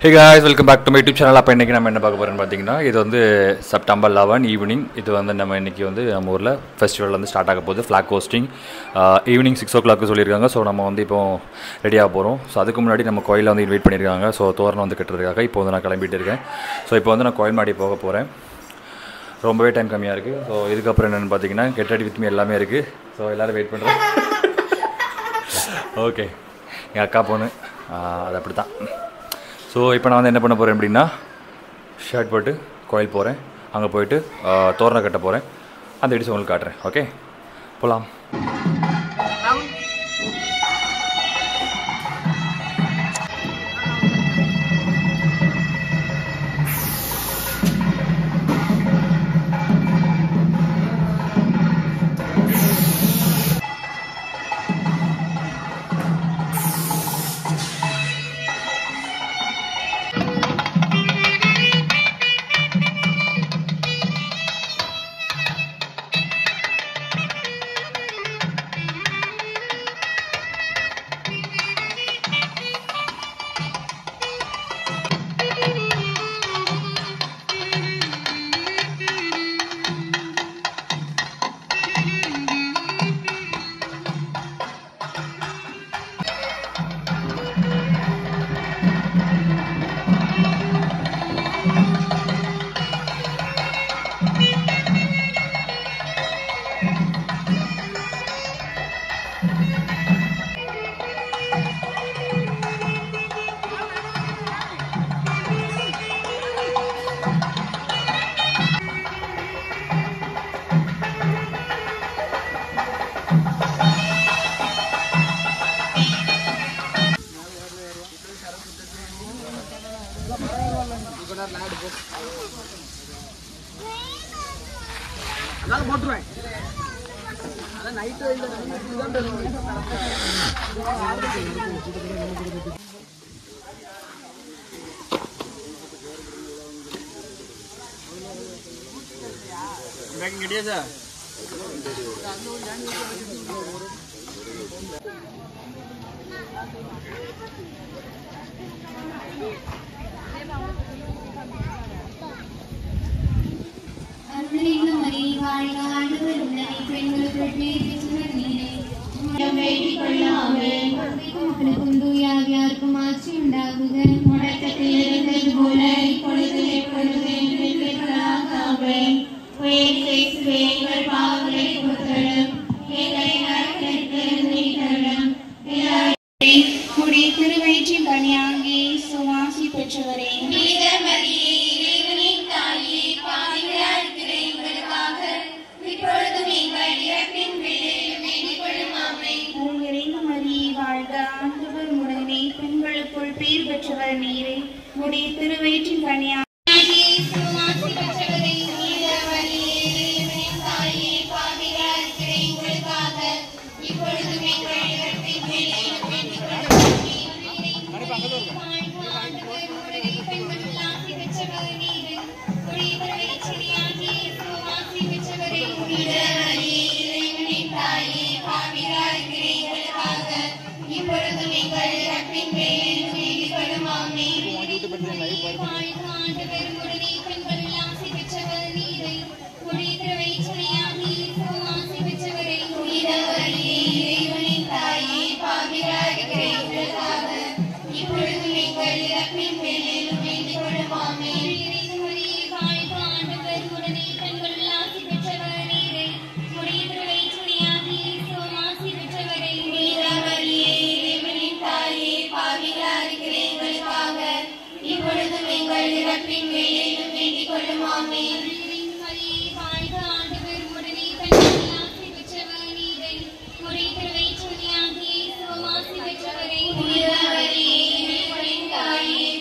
Hey guys, welcome back to my YouTube channel. அப்போ இன்றைக்கி நம்ம என்ன பார்க்க போகிறோன்னு பார்த்தீங்கன்னா, இது வந்து செப்டம்பர் 11 ஈவினிங். இது வந்து நம்ம இன்றைக்கி வந்து நம்ம ஊரில் ஃபெஸ்டிவல் வந்து ஸ்டார்ட் ஆக போகுது. ஃப்ளாக் ஹோஸ்டிங் ஈவினிங் 6 o'clock சொல்லியிருக்காங்க. ஸோ நம்ம வந்து இப்போ ரெடியாக போகிறோம். ஸோ அதுக்கு முன்னாடி நம்ம கோயிலில் வந்து இன்வைட் பண்ணியிருக்காங்க. ஸோ தோரணம் வந்து கட்டுறதுக்காக இப்போ வந்து நான் கிளம்பிட்டு இருக்கேன். ஸோ இப்போ வந்து நான் கோயில் மாடி போக போகிறேன். ரொம்பவே டைம் கம்மியாக இருக்குது. ஸோ இதுக்கப்புறம் என்னென்னு பார்த்தீங்கன்னா கெட் ரெடி வித் மீ எல்லாமே இருக்குது. ஸோ எல்லோரும் வெயிட் பண்ணுறோம். ஓகே, எங்கள் அக்கா பொண்ணு அது அப்படி தான். ஸோ இப்போ நான் வந்து என்ன பண்ண போகிறேன் அப்படின்னா, ஷர்ட் போட்டு கோயில் போகிறேன். அங்கே போயிட்டு தோரணை கட்ட போகிறேன். அந்த வீடியோஸ் உங்களுக்கு காட்டுறேன். ஓகே, போகலாம்.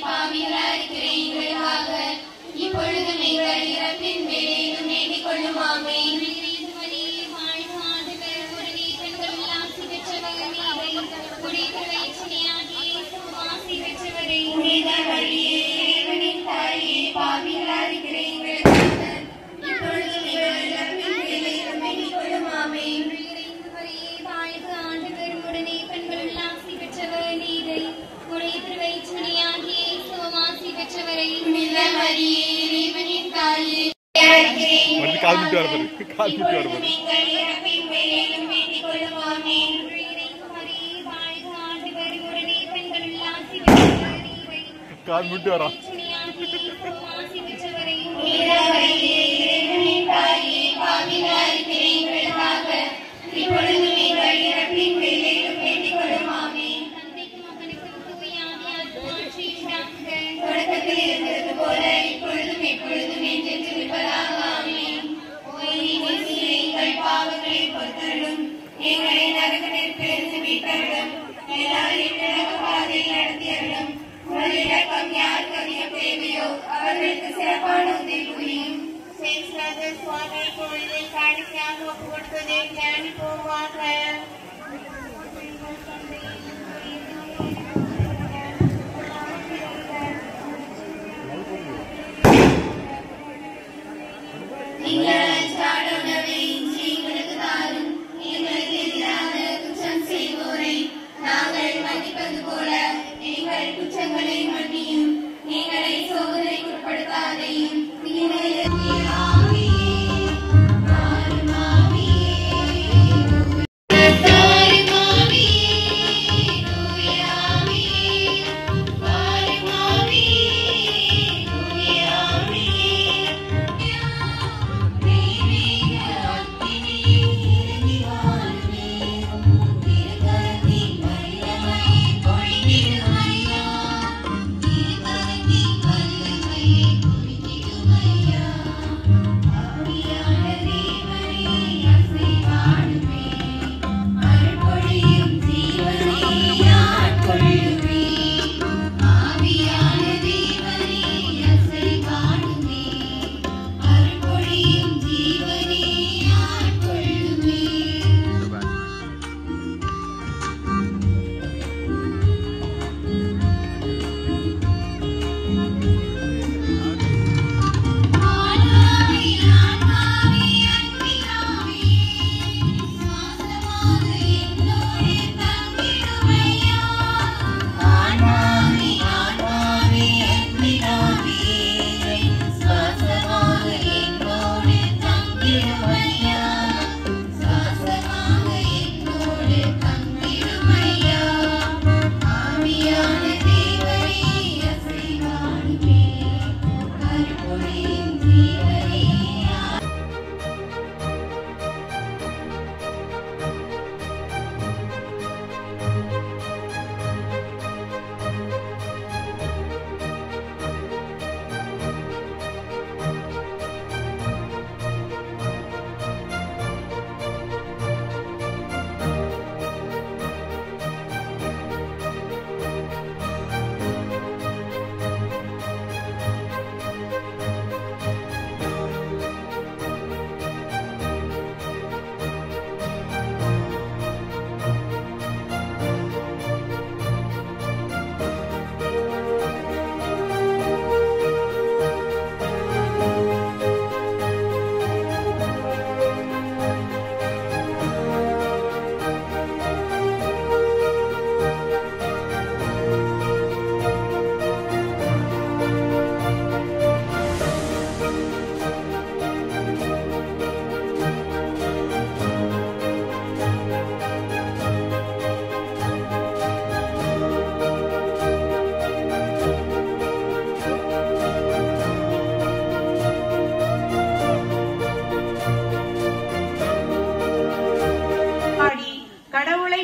Pavi கால்மிட்டு வரது கால்மிட்டு வரது கால்மிட்டு வரா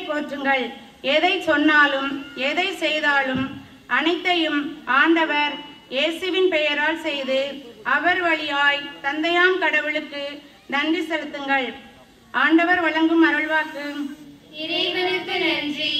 போற்றுங்கள். எதை சொன்னாலும் எதை செய்தாலும் அனைத்தையும் ஆண்டவர் இயேசுவின் பெயரால் செய்து அவர் வழியாய் தந்தையாம் கடவுளுக்கு நன்றி செலுத்துங்கள். ஆண்டவர் வழங்கும் அருள்வாக்கு. இறைவனுக்கு நன்றி.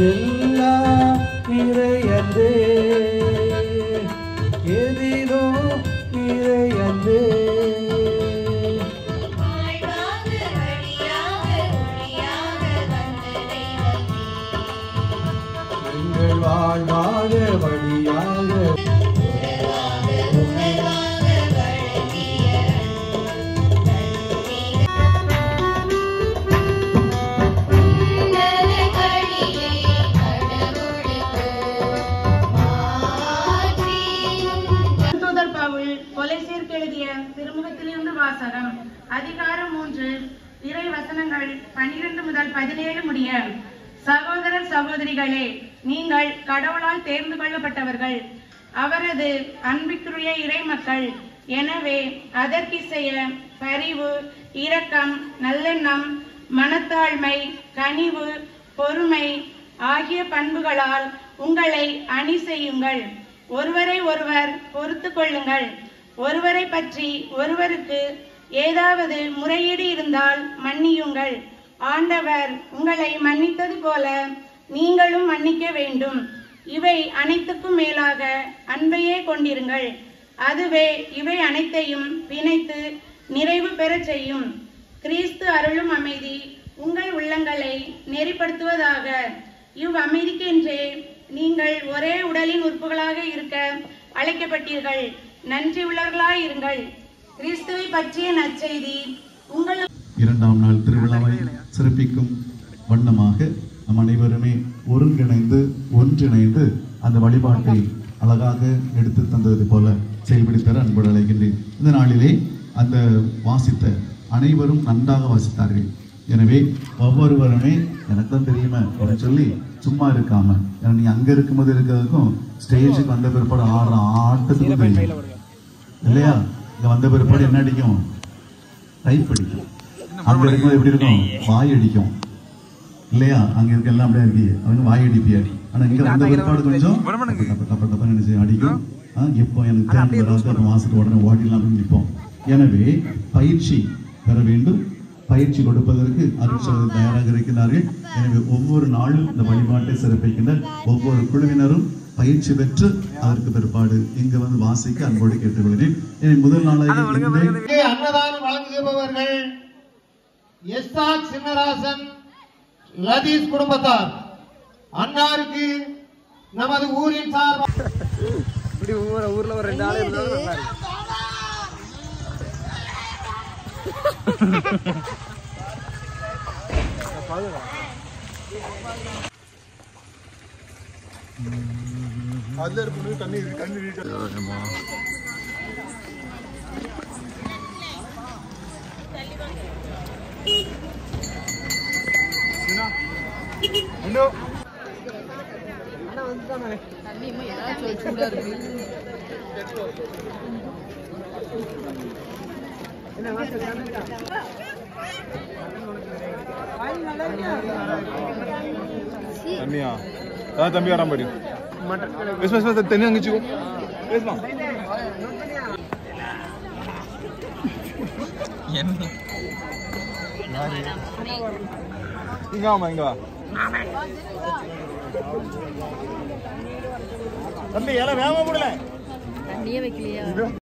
எல்லாம் இறையன்பே எதிரோ இறையன்பே எங்கள் வாழ்வாக வழியாக திருமுகத்திலிருந்து வாசகம். அதிகாரம் 3 இறை வசனங்கள் 12 முதல் 17 முடிய. சகோதரர் சகோதரிகளே, நீங்கள் கடவுளால் தேர்ந்து கொள்ளப்பட்டவர்கள், அவரது அன்பிற்குரிய இறை மக்கள். எனவே அதற்கிசைய பரிவு, இரக்கம், நல்லெண்ணம், மனத்தாழ்மை, கனிவு, பொறுமை ஆகிய பண்புகளால் உங்களை அணி செய்யுங்கள். ஒருவரை ஒருவர் பொறுத்து கொள்ளுங்கள். ஒருவரை பற்றி ஒருவருக்கு ஏதாவது முறையீடு இருந்தால் மன்னியுங்கள். ஆண்டவர் உங்களை மன்னித்தது போல நீங்களும் மன்னிக்க வேண்டும். இவை அனைத்துக்கும் மேலாக அன்பையே கொண்டிருங்கள். அதுவே இவை அனைத்தையும் பிணைத்து நிறைவு பெறச் செய்யும். கிறிஸ்து அருளும் அமைதி உங்கள் உள்ளங்களை நெறிப்படுத்துவதாக. இவ்வமைதிக்கென்றே நீங்கள் ஒரே உடலின் உறுப்புகளாக இருக்க அழைக்கப்பட்டீர்கள். நன்றி உள்ளவர்களாய் இருங்கள். கிறிஸ்துவை பற்றிய நற்செய்தி உங்கள் 2ஆம் நாள் திருவிழாவை சிறப்பிக்கும் வண்ணமாக நம் அனைவருமே ஒன்றிணைந்து அந்த வழிபாட்டை அழகாக எடுத்து தந்தது போல செயல்படுத்த அன்போடு அழைக்கின்றேன். இந்த நாளிலே அந்த வாசித்த அனைவரும் நன்றாக வாசித்தார்கள். எனவே ஒவ்வொருவருமே எனக்கு தான் தெரியுமா அப்படின்னு சொல்லி சும்மா இருக்காம, ஏன்னா நீ அங்க இருக்கும்போது இருக்கிறதுக்கும் ஸ்டேஜுக்கு வந்த பிற்பாடு ஆடுற ஆட்டத்துக்கும் தெரியும் இல்லையா? இங்க வந்த பிற்பாடு என்ன அடிக்கும்? டைப் அடிக்கும். அங்க இருக்கும்போது எப்படி இருக்கும்? வாய் அடிக்கும் இல்லையா? அங்க இருக்க எல்லாம் அப்படியே இருக்கு, அவங்க வாய் அடிப்பியா. ஆனா இங்க வந்த பிற்பாடு கொஞ்சம் தப்ப நினைச்சு அடிக்கும். எப்போ எனக்கு தேர்ந்து வராது மாசத்துக்கு உடனே ஓட்டிடலாம் அப்படின்னு நிற்போம். எனவே பயிற்சி பெற வேண்டும். பயிற்சி கொடுப்பதற்கு அருட்சகோதரர் தயாராக இருக்கிறார்கள். எனவே ஒவ்வொரு நாளும் இந்த வழிபாட்டை சிறப்பிக்கின்ற ஒவ்வொரு குழுவினரும் பயிற்சி பெற்று அதற்கு பிற்பாடு இங்கு வந்து வாசிக்க அன்போடு கேட்டுக்கொள்கிறேன். முதல் நாளாக அன்னதானம் வழங்குபவர்கள் எஸ்ஆர் சின்னராசன் லதீஸ் குடும்பத்தார். அன்னாருக்கு நமது ஊரின் சார்பாக ஊர்ல ஒரு 2 ஆளு இருந்தாலும் அதுல இருக்கு தண்ணி தண்ணியா அதான் தம்பி வராம போயிடு தண்ணி அங்கிச்சுக்கோ பேசலாம். இங்க ஆமா இங்க வா தம்பி எல்லாம் வேகமா போடல தண்ணியே வைக்கலையா?